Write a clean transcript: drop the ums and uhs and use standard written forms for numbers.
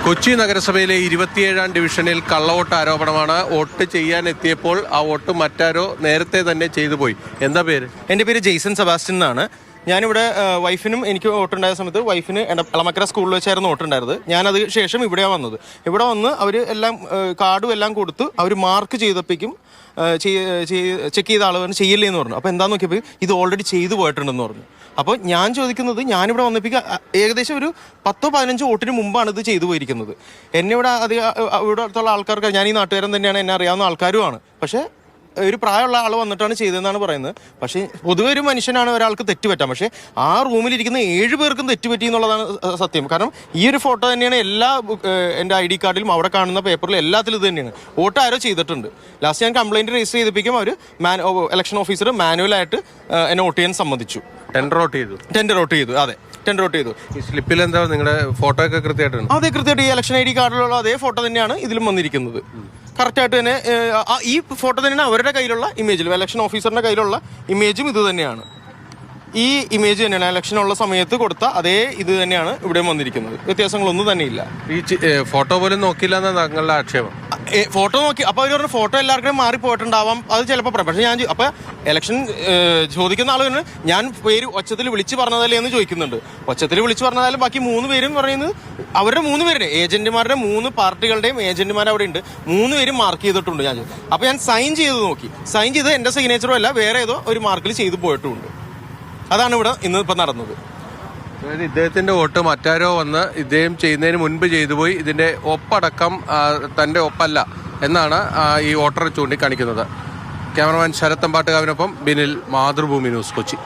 കൊച്ചി നഗരസഭയിലെ 27ാം ഡിവിഷനിൽ കള്ളവോട്ട് ആരോപണമാണ്. വോട്ട് ചെയ്യാൻ എത്തിയപ്പോൾ ആ വോട്ട് മറ്റാരോ നേരത്തെ തന്നെ ചെയ്തു പോയി. എന്താ പേര്? എൻ്റെ പേര് ജെയ്സൺ സെബാസ്റ്റ്യൻ എന്നാണ്. ഞാനിവിടെ വൈഫിനും എനിക്ക് വോട്ടുണ്ടായ സമയത്ത് വൈഫിന് എളമക്കര സ്കൂളിൽ വെച്ചായിരുന്നു വോട്ടുണ്ടായിരുന്നത്. ഞാനത് ശേഷം ഇവിടെയാണ് വന്നത്. ഇവിടെ വന്ന് അവർ എല്ലാം കാർഡും എല്ലാം കൊടുത്ത് അവർ മാർക്ക് ചെയ്തപ്പോഴേക്കും ചെക്ക് ചെയ്ത ആൾ പറഞ്ഞു ചെയ്യില്ലേ എന്ന് പറഞ്ഞു. അപ്പോൾ എന്താണെന്ന് നോക്കിയപ്പോൾ ഇത് ഓൾറെഡി ചെയ്തു പോയിട്ടുണ്ടെന്ന് പറഞ്ഞു. അപ്പോൾ ഞാൻ ചോദിക്കുന്നത്, ഞാനിവിടെ വന്നപ്പോൾ ഏകദേശം ഒരു 10-15 വോട്ടിന് മുമ്പാണ് ഇത് ചെയ്തു പോയിരിക്കുന്നത്. എന്നെ ഇവിടെ ഇവിടെ അടുത്തുള്ള ആൾക്കാർക്ക്, ഞാൻ ഈ നാട്ടുകാരൻ തന്നെയാണ്, എന്നെ അറിയാവുന്ന ആൾക്കാരുമാണ്. പക്ഷേ ഒരു പ്രായമുള്ള ആൾ വന്നിട്ടാണ് ചെയ്തതെന്നാണ് പറയുന്നത്. പക്ഷേ പൊതുവെ ഒരു മനുഷ്യനാണ് ഒരാൾക്ക് തെറ്റുപറ്റാം. പക്ഷേ ആ റൂമിലിരിക്കുന്ന 7 പേർക്കും തെറ്റുപറ്റി എന്നുള്ളതാണ് സത്യം. കാരണം ഈ ഒരു ഫോട്ടോ തന്നെയാണ് എല്ലാ എൻ്റെ ID കാർഡിലും അവിടെ കാണുന്ന പേപ്പറിലും എല്ലാത്തിലും ഇത് തന്നെയാണ്. വോട്ട് ആരോ ചെയ്തിട്ടുണ്ട്. ലാസ്റ്റ് ഞാൻ കംപ്ലയിൻറ്റ് രജിസ്റ്റർ ചെയ്തിപ്പിക്കും. അവർ ഇലക്ഷൻ ഓഫീസർ മാനുവലായിട്ട് എന്നെ വോട്ട് ചെയ്യാൻ സമ്മതിച്ചു. ടെൻഡർ വോട്ട് ചെയ്തു. അതെ, ടെൻഡർ വോട്ട് ചെയ്തു. ഈ സ്ലിപ്പിൽ എന്താ നിങ്ങളുടെ ഫോട്ടോ ഒക്കെ കൃത്യമായിട്ടുണ്ട്? അതെ, കൃത്യമായിട്ട് ഈ ഇലക്ഷൻ ID കാർഡിലുള്ള അതേ ഫോട്ടോ തന്നെയാണ് ഇതിലും വന്നിരിക്കുന്നത്. കറക്റ്റായിട്ട് തന്നെ ഈ ഫോട്ടോ തന്നെയാണ് അവരുടെ കയ്യിലുള്ള ഇമേജിൽ, ഇലക്ഷൻ ഓഫീസറിന്റെ കയ്യിലുള്ള ഇമേജും ഇത് തന്നെയാണ്. ഈ ഇമേജ് തന്നെയാണ് ഇലക്ഷനുള്ള സമയത്ത് കൊടുത്ത അതേ ഇത് തന്നെയാണ് ഇവിടെ വന്നിരിക്കുന്നത്. വ്യത്യാസങ്ങളൊന്നും തന്നെ ഇല്ല. ഈ ഫോട്ടോ പോലും നോക്കില്ല എന്നാണ് തങ്ങളുടെ ആക്ഷേപം. ഫോട്ടോ നോക്കി അപ്പോൾ അവർ പറഞ്ഞ ഫോട്ടോ എല്ലാവർക്കും മാറിപ്പോയിട്ടുണ്ടാവാം, അത് ചിലപ്പോൾ പറയാം. പക്ഷേ ഞാൻ അപ്പോൾ ഇലക്ഷൻ ചോദിക്കുന്ന ആൾ തന്നെ ഞാൻ പേര് ഒച്ചത്തിൽ വിളിച്ച് പറഞ്ഞതല്ലേ എന്ന് ചോദിക്കുന്നുണ്ട്. ഒച്ചത്തിൽ വിളിച്ച് പറഞ്ഞതായാലും ബാക്കി 3 പേരും പറയുന്നത് അവരുടെ 3 പേരുടെ ഏജന്റുമാരുടെ 3 പാർട്ടികളുടെയും ഏജന്റുമാർ അവിടെ ഉണ്ട്. 3 പേരും മാർക്ക് ചെയ്തിട്ടുണ്ട്. ഞാൻ അപ്പോൾ ഞാൻ സൈൻ ചെയ്ത് നോക്കി. സൈൻ ചെയ്ത് എൻ്റെ സിഗ്നേച്ചറും അല്ല, വേറെ ഏതോ ഒരു മാർക്കിൽ ചെയ്ത് പോയിട്ടുമുണ്ട്. അതാണ് ഇവിടെ ഇന്നിപ്പോൾ നടന്നത്. അതായത് ഇദ്ദേഹത്തിന്റെ വോട്ട് മറ്റാരോ വന്ന് ഇദ്ദേഹം ചെയ്യുന്നതിന് മുൻപ് ചെയ്തു പോയി, ഇതിന്റെ ഒപ്പടക്കം തന്റെ ഒപ്പല്ല എന്നാണ് ഈ വോട്ടർ ചൂണ്ടിക്കാണിക്കുന്നത്. ക്യാമറമാൻ ശരത് തമ്പാട്ടുകാവിനൊപ്പം ബിനിൽ, മാതൃഭൂമി ന്യൂസ്, കൊച്ചി.